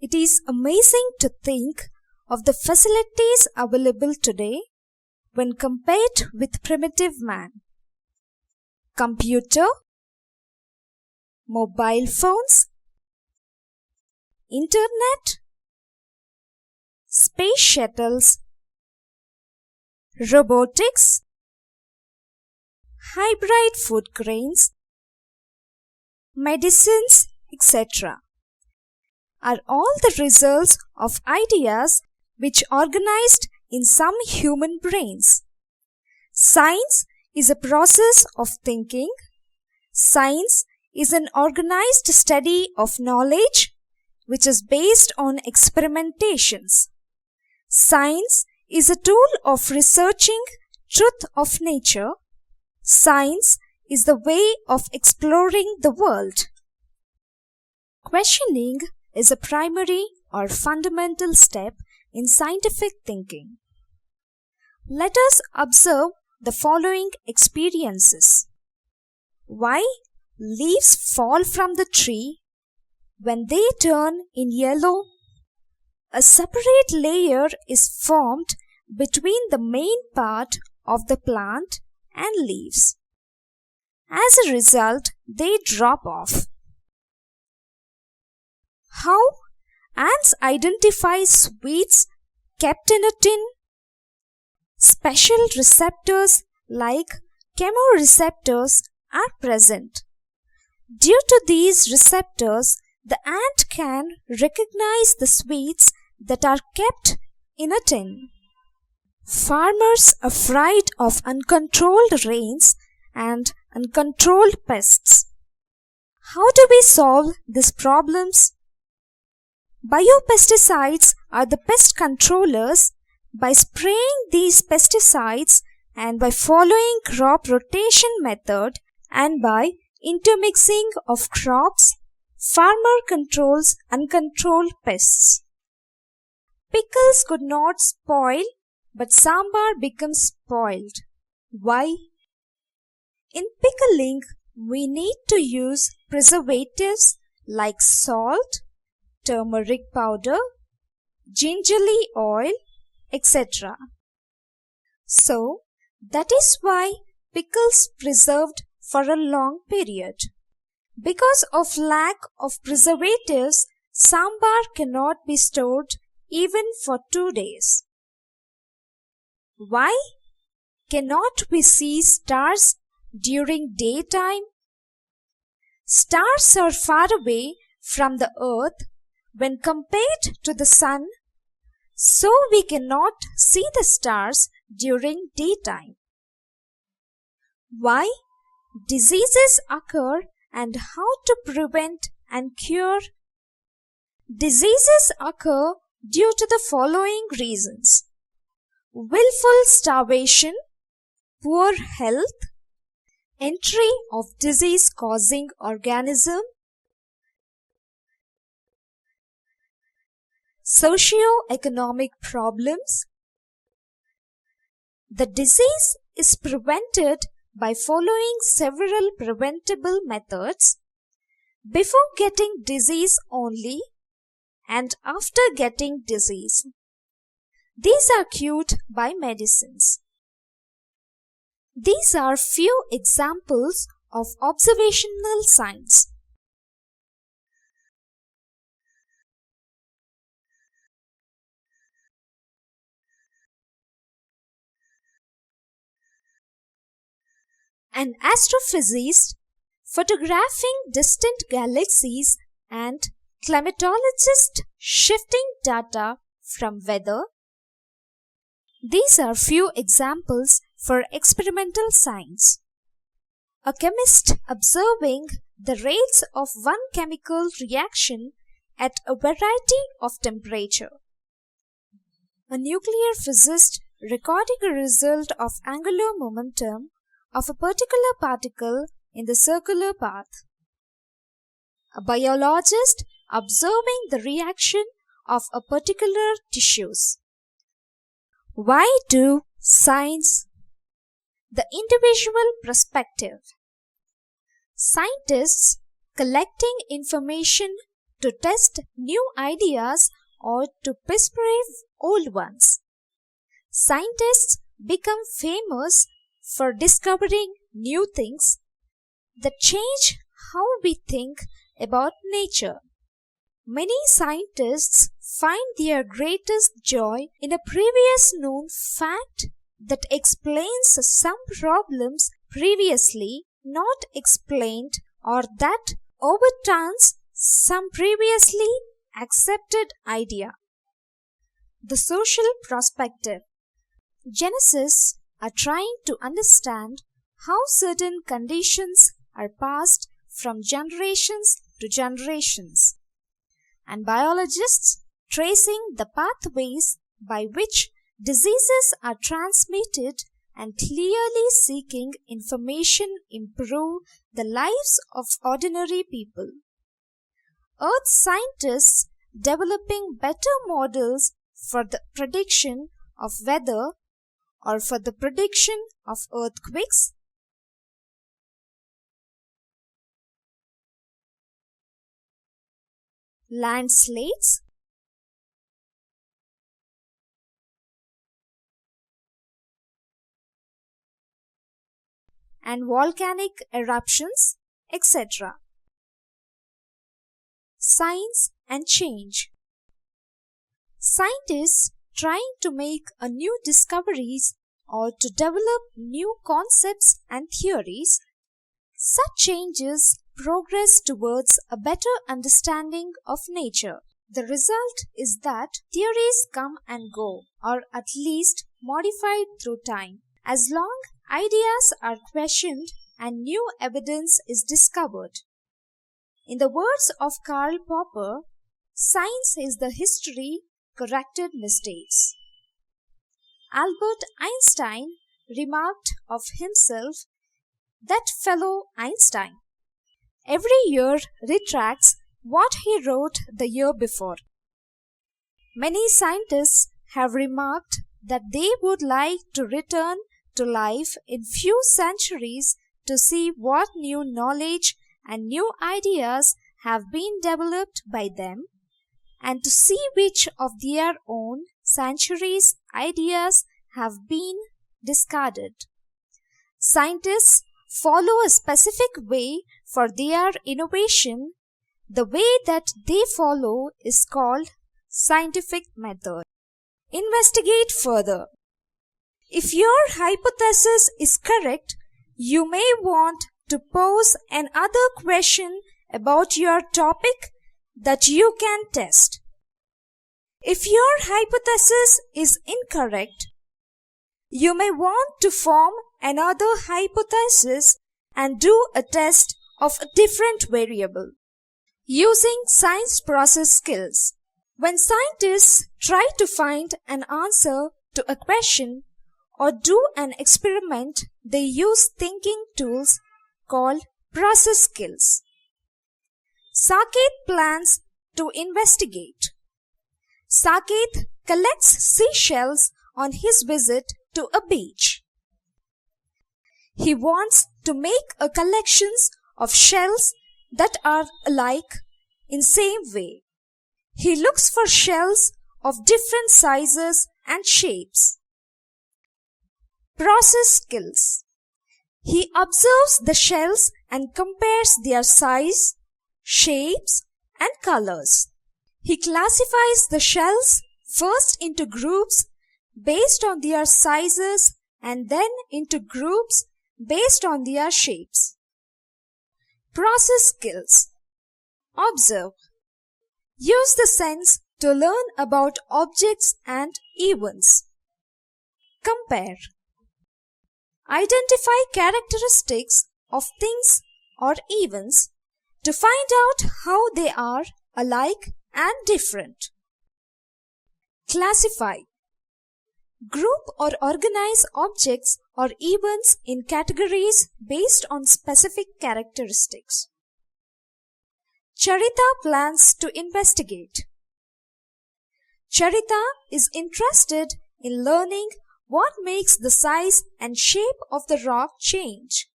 It is amazing to think of the facilities available today when compared with primitive man. Computer, mobile phones, internet, space shuttles, robotics, hybrid food grains, medicines, etc. are all the results of ideas which organized in some human brains. Science is a process of thinking. Science is an organized study of knowledge which is based on experimentations. Science is a tool of researching truth of nature. Science is the way of exploring the world. Questioning is a primary or fundamental step in scientific thinking. Let us observe the following experiences. Why leaves fall from the tree when they turn in yellow? A separate layer is formed between the main part of the plant and leaves. As a result, they drop off. How ants identify sweets kept in a tin? Special receptors like chemoreceptors are present. Due to these receptors, the ant can recognize the sweets that are kept in a tin. Farmers are afraid of uncontrolled rains and uncontrolled pests. How do we solve these problems? Biopesticides are the pest controllers. By spraying these pesticides and by following crop rotation method and by intermixing of crops, farmer controls uncontrolled pests. Pickles could not spoil, but sambar becomes spoiled. Why? In pickling, we need to use preservatives like salt, turmeric powder, gingerly oil, etc. So, that is why pickles preserved for a long period. Because of lack of preservatives, sambar cannot be stored even for 2 days. Why cannot we see stars during daytime? Stars are far away from the earth when compared to the sun, so we cannot see the stars during daytime. Why diseases occur and how to prevent and cure? Diseases occur due to the following reasons: willful starvation, poor health, entry of disease-causing organism, socio-economic problems. The disease is prevented by following several preventable methods before getting disease only and after getting disease. These are cured by medicines. These are few examples of observational science. An astrophysicist photographing distant galaxies and climatologist shifting data from weather. These are few examples for experimental science. A chemist observing the rates of one chemical reaction at a variety of temperature. A nuclear physicist recording a result of angular momentum of a particular particle in the circular path. A biologist observing the reaction of a particular tissues. Why do science? The individual perspective. Scientists collecting information to test new ideas or to perspire old ones. Scientists become famous for discovering new things that change how we think about nature. Many scientists find their greatest joy in a previous known fact that explains some problems previously not explained or that overturns some previously accepted idea. The social perspective. Geneticists are trying to understand how certain conditions are passed from generations to generations, and biologists tracing the pathways by which diseases are transmitted and clearly seeking information improve the lives of ordinary people. Earth scientists developing better models for the prediction of weather or for the prediction of earthquakes. Landslides, and volcanic eruptions, etc. Science and change. Scientists trying to make a new discoveries or to develop new concepts and theories. Such changes progress towards a better understanding of nature. The result is that theories come and go, or at least modified through time. As long ideas are questioned and new evidence is discovered. In the words of Karl Popper, science is the history corrected mistakes. Albert Einstein remarked of himself, "That fellow Einstein every year retracts what he wrote the year before." Many scientists have remarked that they would like to return to life in few centuries to see what new knowledge and new ideas have been developed by them, and to see which of their own centuries' ideas have been discarded. Scientists follow a specific way for their innovation. The way that they follow is called scientific method. Investigate further. If your hypothesis is correct, you may want to pose another question about your topic that you can test. If your hypothesis is incorrect, you may want to form another hypothesis and do a test of a different variable. Using science process skills. When scientists try to find an answer to a question or do an experiment, they use thinking tools called process skills. Saket plans to investigate. Saket collects seashells on his visit to a beach. He wants to make a collection of shells that are alike in same way. He looks for shells of different sizes and shapes. Process skills. He observes the shells and compares their size, shapes, and colors. He classifies the shells first into groups based on their sizes and then into groups based on their shapes. Process skills. Observe. Use the sense to learn about objects and events. Compare. Identify characteristics of things or events to find out how they are alike and different. Classify. Group or organize objects or events in categories based on specific characteristics. Charita plans to investigate. Charita is interested in learning what makes the size and shape of the rock change.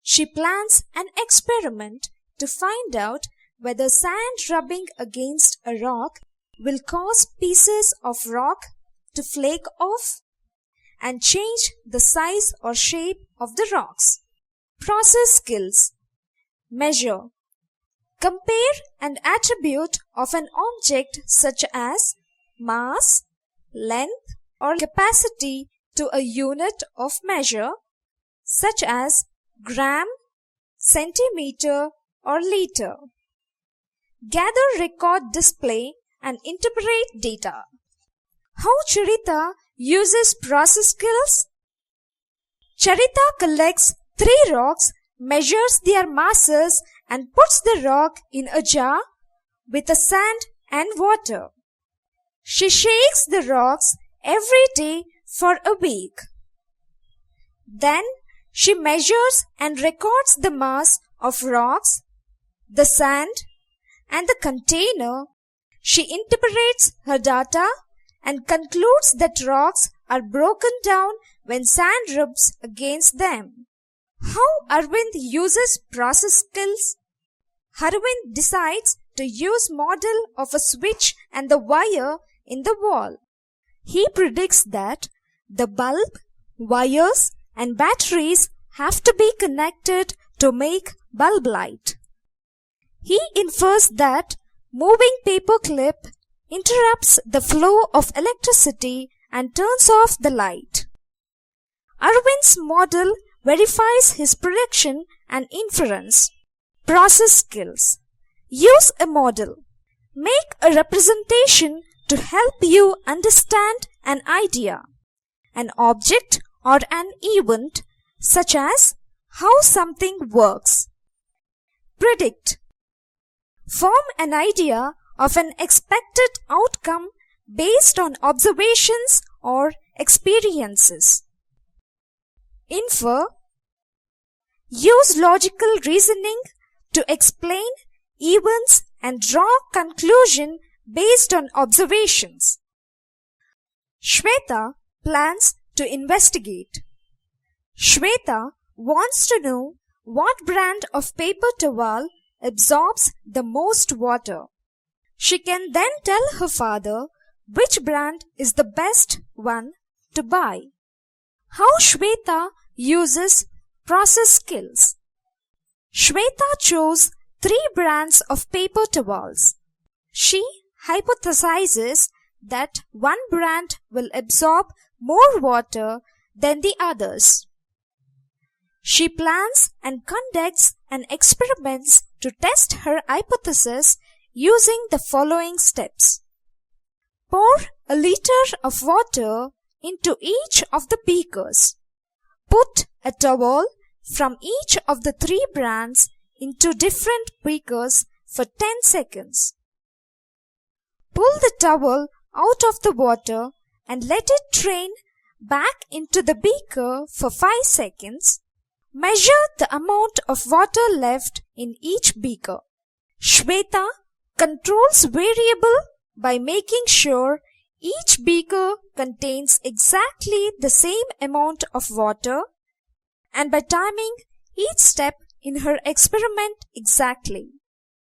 She plans an experiment to find out whether sand rubbing against a rock will cause pieces of rock to flake off and change the size or shape of the rocks. Process skills. Measure. Compare an attribute of an object such as mass, length, or capacity to a unit of measure such as gram, centimeter, or liter. Gather, record, display, and interpret data. How Charita uses process skills? Charita collects 3 rocks, measures their masses, and puts the rock in a jar with the sand and water. She shakes the rocks every day for a week. Then she measures and records the mass of rocks, the sand, and the container. She interprets her data and concludes that rocks are broken down when sand rubs against them. How Arvind uses process skills? Arvind decides to use model of a switch and the wire in the wall. He predicts that the bulb, wires, and batteries have to be connected to make bulb light. He infers that moving paper clip interrupts the flow of electricity and turns off the light. Arvind's model verifies his prediction and inference. Process skills. Use a model. Make a representation to help you understand an idea, an object, or an event, such as how something works. Predict. Form an idea of an expected outcome based on observations or experiences. Infer. Use logical reasoning to explain events and draw conclusion based on observations. Shweta plans to investigate. Shweta wants to know what brand of paper towel absorbs the most water. She can then tell her father which brand is the best one to buy. How Shweta uses process skills. Shweta chose 3 brands of paper towels. She hypothesizes that one brand will absorb more water than the others. She plans and conducts an experiment to test her hypothesis using the following steps. Pour a liter of water into each of the beakers. Put a towel from each of the 3 brands into different beakers for 10 seconds. Pull the towel out of the water and let it drain back into the beaker for 5 seconds. Measure the amount of water left in each beaker. Shweta controls variable by making sure each beaker contains exactly the same amount of water and by timing each step in her experiment exactly.